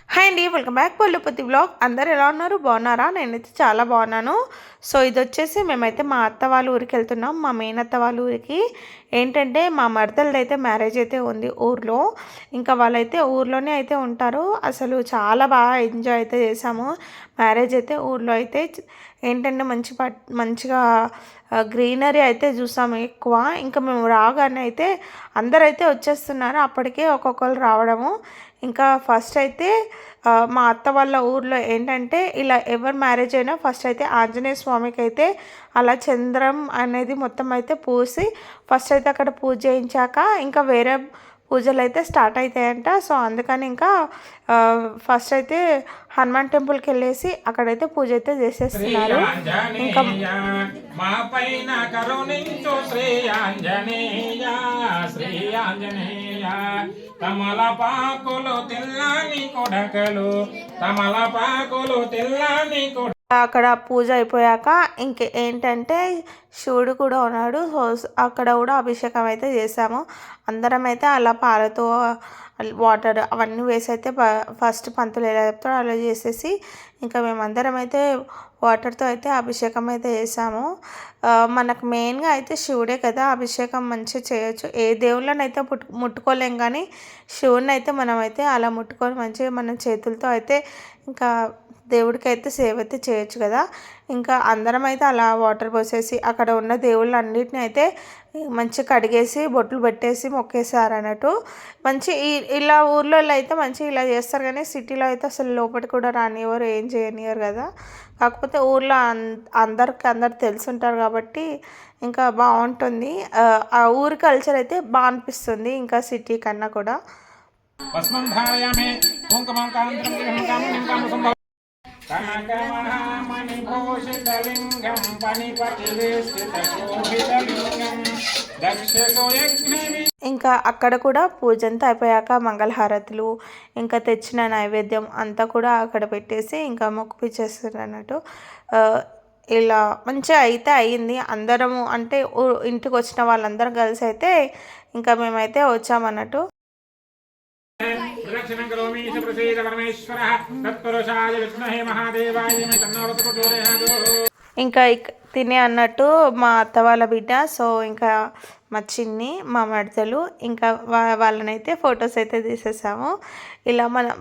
Hi అండి, welcome back పల్లుపతి vlog. అందరు ఎలా ఉన్నారు? బాగున్నారా? నేనైతే చాలా బాగున్నాను. సో ఇది వచ్చేసి మేమైతే మా అత్త వాళ్ళ ఊరికి వెళ్తున్నాం. మా మేనత్త వాళ్ళ ఊరికి ఏంటంటే మా మరదలది అయితే మ్యారేజ్ అయితే ఉంది ఊర్లో. ఇంకా వాళ్ళైతే ఊర్లోనే అయితే ఉంటారు. అసలు చాలా బాగా ఎంజాయ్ అయితే చేసాము. మ్యారేజ్ అయితే ఊర్లో అయితే ఏంటంటే మంచిగా గ్రీనరీ అయితే చూసాము ఎక్కువ. ఇంకా మేము రాగానే అయితే అందరైతే వచ్చేస్తున్నారు. అప్పటికే ఒక్కొక్కరు రావడము. ఇంకా ఫస్ట్ అయితే మా అత్త వాళ్ళ ఊర్లో ఏంటంటే ఇలా ఎవరు మ్యారేజ్ అయినా ఫస్ట్ అయితే ఆంజనేయ స్వామికి అయితే అలా చంద్రం అనేది మొత్తం అయితే పూసి ఫస్ట్ అయితే అక్కడ పూజ చేయించాక ఇంకా వేరే పూజలు అయితే స్టార్ట్ అవుతాయంట. సో అందుకని ఇంకా ఫస్ట్ అయితే హనుమాన్ టెంపుల్కి వెళ్ళేసి అక్కడైతే పూజ అయితే చేసేస్తున్నారు. ఇంకా మా పైన కరుణించు శ్రీ ఆంజనేయ, శ్రీ ఆంజనేయ, తమలపాకులు తెల్లని కొడకలు, తమలపాకులు తెల్లని కొడ. అక్కడ పూజ అయిపోయాక ఏంటంటే శివుడు కూడా ఉన్నాడు. సో అక్కడ కూడా అభిషేకం అయితే చేసాము. అందరం అయితే అలా పాలతో వాటర్ అవన్నీ వేసి అయితే ఫస్ట్ పంతులు ఎలా చెప్తాడో అలా చేసేసి ఇంకా మేమందరం అయితే వాటర్తో అయితే అభిషేకం అయితే చేసాము. మనకు మెయిన్గా అయితే శివుడే కదా అభిషేకం మంచిగా చేయొచ్చు. ఏ దేవుళ్ళని అయితే ముట్టుకోలేం, కానీ శివుడిని అయితే మనమైతే అలా ముట్టుకొని మంచిగా మన చేతులతో అయితే ఇంకా దేవుడికి అయితే సేవ అయితే చేయొచ్చు కదా. ఇంకా అందరం అయితే అలా వాటర్ పోసేసి అక్కడ ఉన్న దేవుళ్ళన్నిటిని అయితే మంచిగా కడిగేసి బొట్లు పెట్టేసి మొక్కేసారు అన్నట్టు. మంచి ఇలా ఊర్లలో అయితే మంచిగా ఇలా చేస్తారు, కానీ సిటీలో అయితే అసలు లోపలికి కూడా రానివ్వరు, ఏం చేయనివ్వరు కదా. కాకపోతే ఊర్లో అందరు తెలుసుంటారు కాబట్టి ఇంకా బాగుంటుంది. ఆ ఊరి కల్చర్ అయితే బాగా అనిపిస్తుంది ఇంకా సిటీ కన్నా కూడా. ఇంకా అక్కడ కూడా పూజ అంతా అయిపోయాక మంగళహారతులు ఇంకా తెచ్చిన నైవేద్యం అంతా కూడా అక్కడ పెట్టేసి ఇంకా మొక్కుపిచ్చేస్తారు అన్నట్టు. ఇలా మంచిగా అయితే అయ్యింది. అందరము అంటే ఇంటికి వచ్చిన వాళ్ళందరం కలిసి అయితే ఇంకా మేమైతే వచ్చామన్నట్టు. ఇంకా తినే అన్నట్టు మా అత్త వాళ్ళ బిడ్డ. సో ఇంకా మా చిన్ని మా మడతలు ఇంకా వాళ్ళనైతే ఫొటోస్ అయితే తీసేసాము. ఇలా మన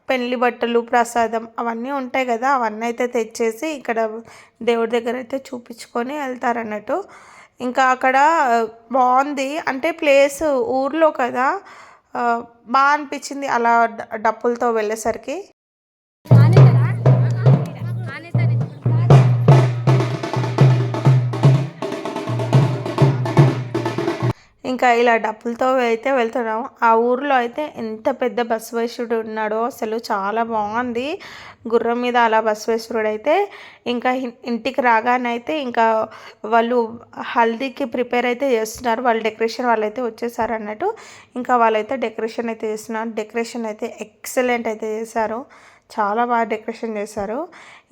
పెళ్లి బట్టలు ప్రసాదం అవన్నీ ఉంటాయి కదా, అవన్నీ అయితే తెచ్చేసి ఇక్కడ దేవుడి దగ్గర అయితే చూపించుకొని వెళ్తారన్నట్టు. ఇంకా అక్కడ బాగుంది అంటే ప్లేస్ ఊర్లో కదా, బాగా అనిపించింది అలా డప్పులతో వెళ్ళేసరికి. ఇంకా ఇలా డప్పులతో అయితే వెళ్తున్నాము. ఆ ఊర్లో అయితే ఎంత పెద్ద బసవేశ్వరుడు ఉన్నాడో అసలు చాలా బాగుంది. గుర్రం మీద అలా బసవేశ్వరుడు అయితే ఇంకా ఇంటికి రాగానైతే ఇంకా వాళ్ళు హల్దీకి ప్రిపేర్ అయితే చేస్తున్నారు. వాళ్ళు డెకరేషన్ వాళ్ళైతే వచ్చేసారు అన్నట్టు. ఇంకా వాళ్ళైతే డెకరేషన్ అయితే చేస్తున్నారు. డెకరేషన్ అయితే ఎక్సలెంట్ అయితే చేశారు, చాలా బాగా డెకరేషన్ చేశారు.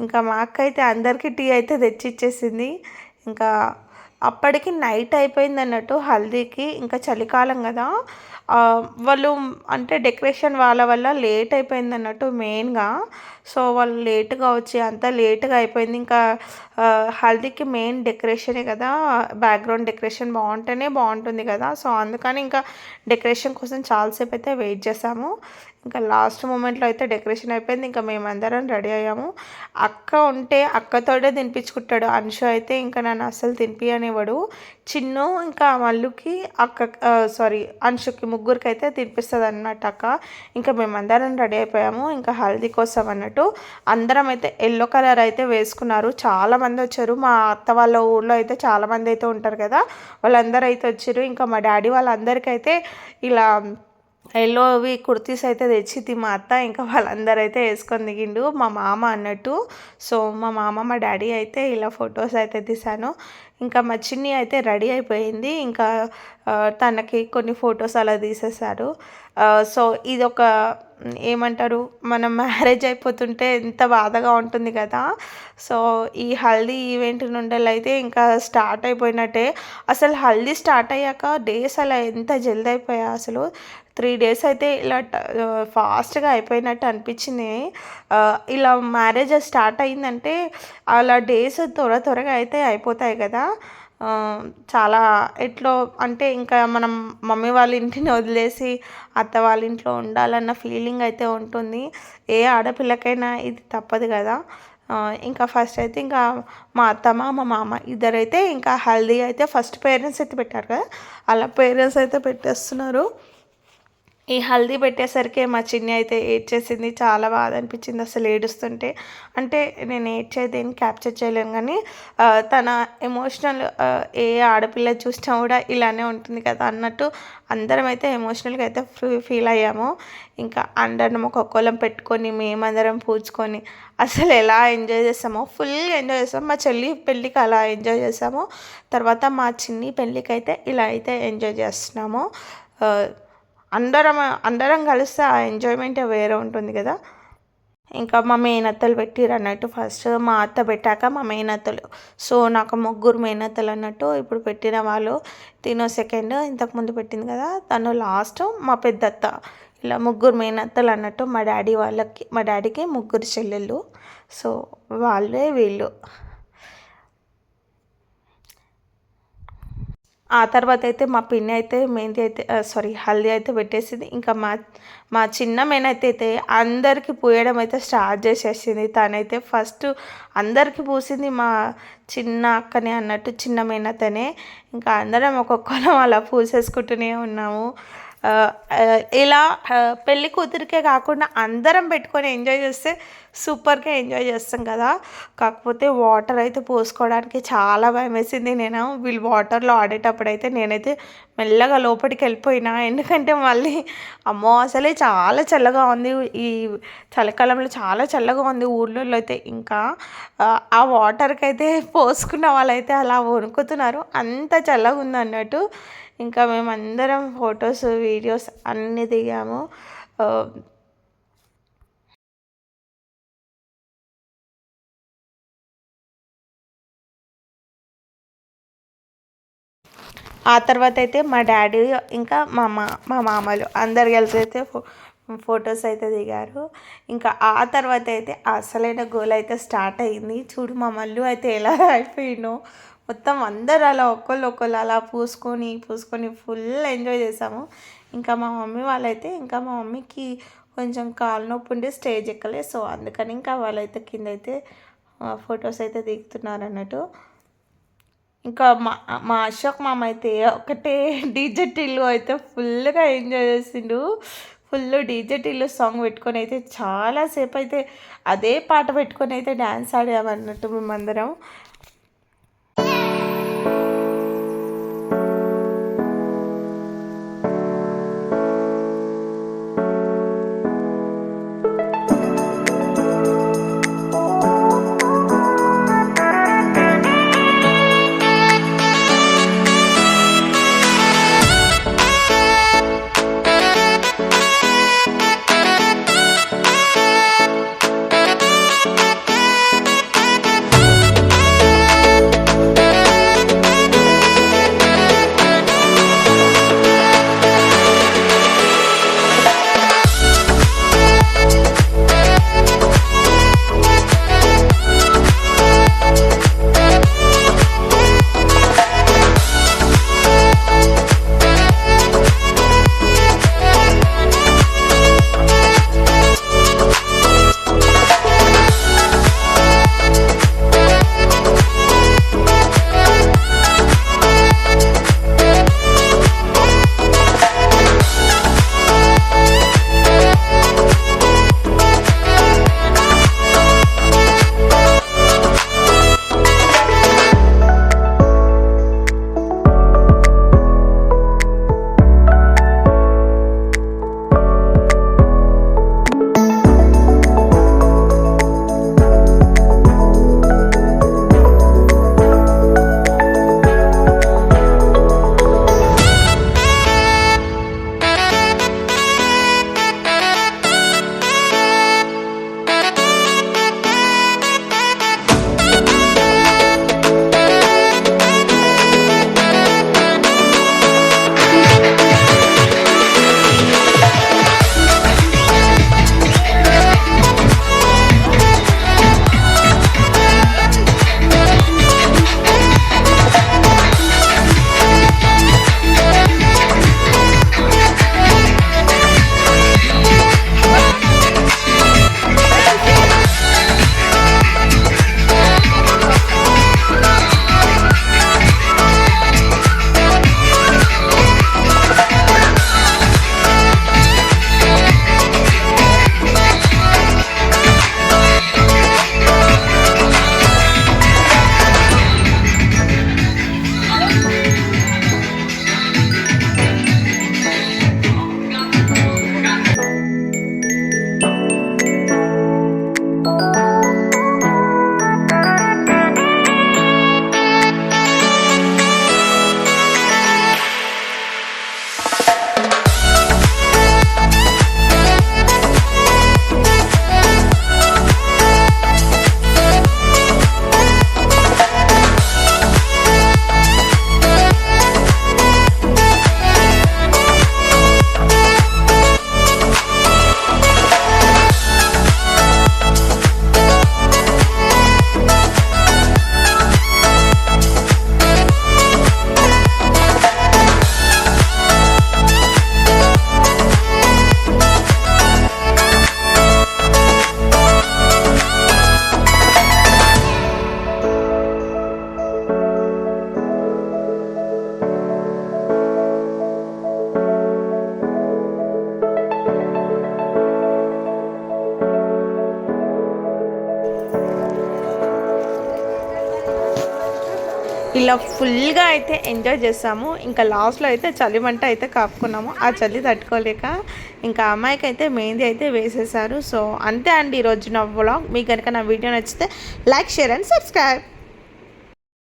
ఇంకా మా అక్క అయితే అందరికీ టీ అయితే తెచ్చి ఇచ్చేసింది. ఇంకా అప్పటికి నైట్ అయిపోయింది అన్నట్టు హల్దీకి. ఇంకా చలికాలం కదా, వాళ్ళు అంటే డెకరేషన్ వాళ్ళ వల్ల లేట్ అయిపోయింది అన్నట్టు మెయిన్గా. సో వాళ్ళు లేట్గా వచ్చి అంతా లేట్గా అయిపోయింది. ఇంకా హల్దీకి మెయిన్ డెకరేషనే కదా, బ్యాక్గ్రౌండ్ డెకరేషన్ బాగుంటేనే బాగుంటుంది కదా. సో అందుకని ఇంకా డెకరేషన్ కోసం చాలాసేపు అయితే వెయిట్ చేసాము. ఇంకా లాస్ట్ మూమెంట్లో అయితే డెకరేషన్ అయిపోయింది. ఇంకా మేమందరం రెడీ అయ్యాము. అక్క ఉంటే అక్కతోటే తినిపించుకుంటాడు. అంశు అయితే ఇంకా నన్ను అస్సలు తినిపియనివ్వడు. చిన్ను ఇంకా మల్లుకి అంశుకి ముగ్గురికి అయితే తినిపిస్తుంది అన్నట్టు అక్క. ఇంకా మేమందరం రెడీ అయిపోయాము ఇంకా హల్దీ కోసం అన్నట్టు. అందరం అయితే ఎల్లో కలర్ అయితే వేసుకున్నారు. చాలామంది వచ్చారు. మా అత్త వాళ్ళ ఊళ్ళో అయితే చాలామంది అయితే ఉంటారు కదా, వాళ్ళందరూ అయితే వచ్చారు. ఇంకా మా డాడీ వాళ్ళందరికైతే ఇలా ఎల్లోవి కుర్తీస్ అయితే తెచ్చింది మా అత్త. ఇంకా వాళ్ళందరూ అయితే వేసుకొని దిగిండు మా మామ అన్నట్టు. సో మా మామ మా డాడీ అయితే ఇలా ఫొటోస్ అయితే తీసాను. ఇంకా మా చిన్ని అయితే రెడీ అయిపోయింది. ఇంకా తనకి కొన్ని ఫొటోస్ అలా తీసేశారు. సో ఇది ఒక ఏమంటారు, మనం మ్యారేజ్ అయిపోతుంటే ఎంత బాధగా ఉంటుంది కదా. సో ఈ హల్దీ ఈవెంట్ నుండి అయితే ఇంకా స్టార్ట్ అయిపోయినట్టే. అసలు హల్దీ స్టార్ట్ అయ్యాక డేస్ అలా ఎంత జల్దీ అయిపోయా అసలు. 3 డేస్ అయితే ఇలా ఫాస్ట్గా అయిపోయినట్టు అనిపించింది. ఇలా మ్యారేజ్ స్టార్ట్ అయిందంటే అలా డేస్ త్వరగా అయితే అయిపోతాయి కదా. చాలా ఎట్లో అంటే ఇంకా మనం మమ్మీ వాళ్ళ ఇంటిని వదిలేసి అత్త వాళ్ళ ఇంట్లో ఉండాలన్న ఫీలింగ్ అయితే ఉంటుంది. ఏ ఆడపిల్లకైనా ఇది తప్పదు కదా. ఇంకా ఫస్ట్ అయితే ఇంకా మా అత్తమ్మ మా మామ ఇద్దరైతే ఇంకా హల్దీ అయితే ఫస్ట్ పేరెంట్స్ అయితే పెట్టారు కదా, అలా పేరెంట్స్ అయితే పెట్టేస్తున్నారు. ఈ హల్దీ పెట్టేసరికి మా చిన్ని అయితే ఏడ్చేసింది. చాలా బాధ అనిపించింది అసలు ఏడుస్తుంటే. అంటే నేను ఏడ్చేదేం క్యాప్చర్ చేయలేను కానీ తన ఎమోషనల్, ఏ ఆడపిల్ల చూసినా కూడా ఇలానే ఉంటుంది కదా అన్నట్టు అందరం అయితే ఎమోషనల్గా అయితే ఫీల్ అయ్యాము. ఇంకా అందరం ఒక్కొక్కళ్ళం పెట్టుకొని మేమందరం పూడ్చుకొని అసలు ఎలా ఎంజాయ్ చేస్తామో ఫుల్ ఎంజాయ్ చేస్తాం. మా చెల్లి పెళ్ళికి అలా ఎంజాయ్ చేసాము. తర్వాత మా చిన్ని పెళ్ళికి అయితే ఇలా అయితే ఎంజాయ్ చేస్తున్నాము. అందరం కలిస్తే ఆ ఎంజాయ్మెంటే వేరే ఉంటుంది కదా. ఇంకా మా మేనత్తలు పెట్టిర్రు అన్నట్టు ఫస్ట్ మా అత్త పెట్టాక మా మేనత్తలు. సో నాకు 3 మేనత్తలు అన్నట్టు. ఇప్పుడు పెట్టిన వాళ్ళు తినో సెకండ్, ఇంతకుముందు పెట్టింది కదా తను లాస్ట్, మా పెద్దత్త. ఇలా 3 మేనత్తలు అన్నట్టు. మా డాడీకి 3 చెల్లెళ్ళు. సో వాళ్ళే వీళ్ళు. ఆ తర్వాత అయితే మా పిన్ని అయితే మెహందీ అయితే హల్దీ అయితే పెట్టేసింది. ఇంకా మా చిన్న మేనత్త అయితే అందరికీ పూయడం అయితే స్టార్ట్ చేసేసింది. తనైతే ఫస్ట్ అందరికీ పూసింది మా చిన్న అక్కనే అన్నట్టు, చిన్న మేనత్తనే. ఇంకా అందరం ఒక్కొక్కరం అలా పూసేసుకుంటూనే ఉన్నాము. ఇలా పెళ్ళి కూతురికే కాకుండా అందరం పెట్టుకొని ఎంజాయ్ చేస్తే సూపర్గా ఎంజాయ్ చేస్తాం కదా. కాకపోతే వాటర్ అయితే పోసుకోవడానికి చాలా భయం వేసింది. నేను వీళ్ళు వాటర్లో ఆడేటప్పుడు అయితే నేనైతే మెల్లగా లోపలికి వెళ్ళిపోయినా. ఎందుకంటే మళ్ళీ అమ్మో అసలే చాలా చల్లగా ఉంది. ఈ చలికాలంలో చాలా చల్లగా ఉంది ఊళ్ళో అయితే. ఇంకా ఆ వాటర్కి అయితే పోసుకున్న వాళ్ళైతే అలా వణుకుతున్నారు, అంత చల్లగా ఉంది అన్నట్టు. ఇంకా మేమందరం ఫొటోస్ వీడియోస్ అన్నీ దిగాము. ఆ తర్వాత అయితే మా డాడీ ఇంకా మా మామలు అందరు కలిసి అయితే ఫొటోస్ అయితే దిగారు. ఇంకా ఆ తర్వాత అయితే అసలైన గోల్ అయితే స్టార్ట్ అయింది. చూడు మా మల్లు అయితే ఎలా అయిపోయినో. మొత్తం అందరు అలా ఒకళ్ళు అలా పూసుకొని ఫుల్ ఎంజాయ్ చేసాము. ఇంకా మా మమ్మీ వాళ్ళైతే ఇంకా మా మమ్మీకి కొంచెం కాలు నొప్పి ఉండి స్టేజ్ ఎక్కలే. సో అందుకని ఇంకా వాళ్ళైతే కింద అయితే ఫొటోస్ అయితే దిగుతున్నారు అన్నట్టు. ఇంకా మా అశోక్ మామ అయితే ఒకటే డీజే టిల్లు అయితే ఫుల్గా ఎంజాయ్ చేసిండు. ఫుల్ డీజే టిల్లు సాంగ్ పెట్టుకొని అయితే చాలాసేపు అయితే అదే పాట పెట్టుకొని అయితే డ్యాన్స్ ఆడామన్నట్టు మేమందరం. ఇలా ఫుల్గా అయితే ఎంజాయ్ చేసాము. ఇంకా లాస్ట్లో అయితే చలిమంట అయితే కాపుకున్నాము. ఆ చలి తట్టుకోలేక ఇంకా అమ్మాయికి అయితే మెహందీ అయితే వేసేసారు. సో అంతే అండి ఈరోజు నా వ్లాగ్. మీకు కనుక నా వీడియో నచ్చితే లైక్, షేర్ అండ్ సబ్స్క్రైబ్.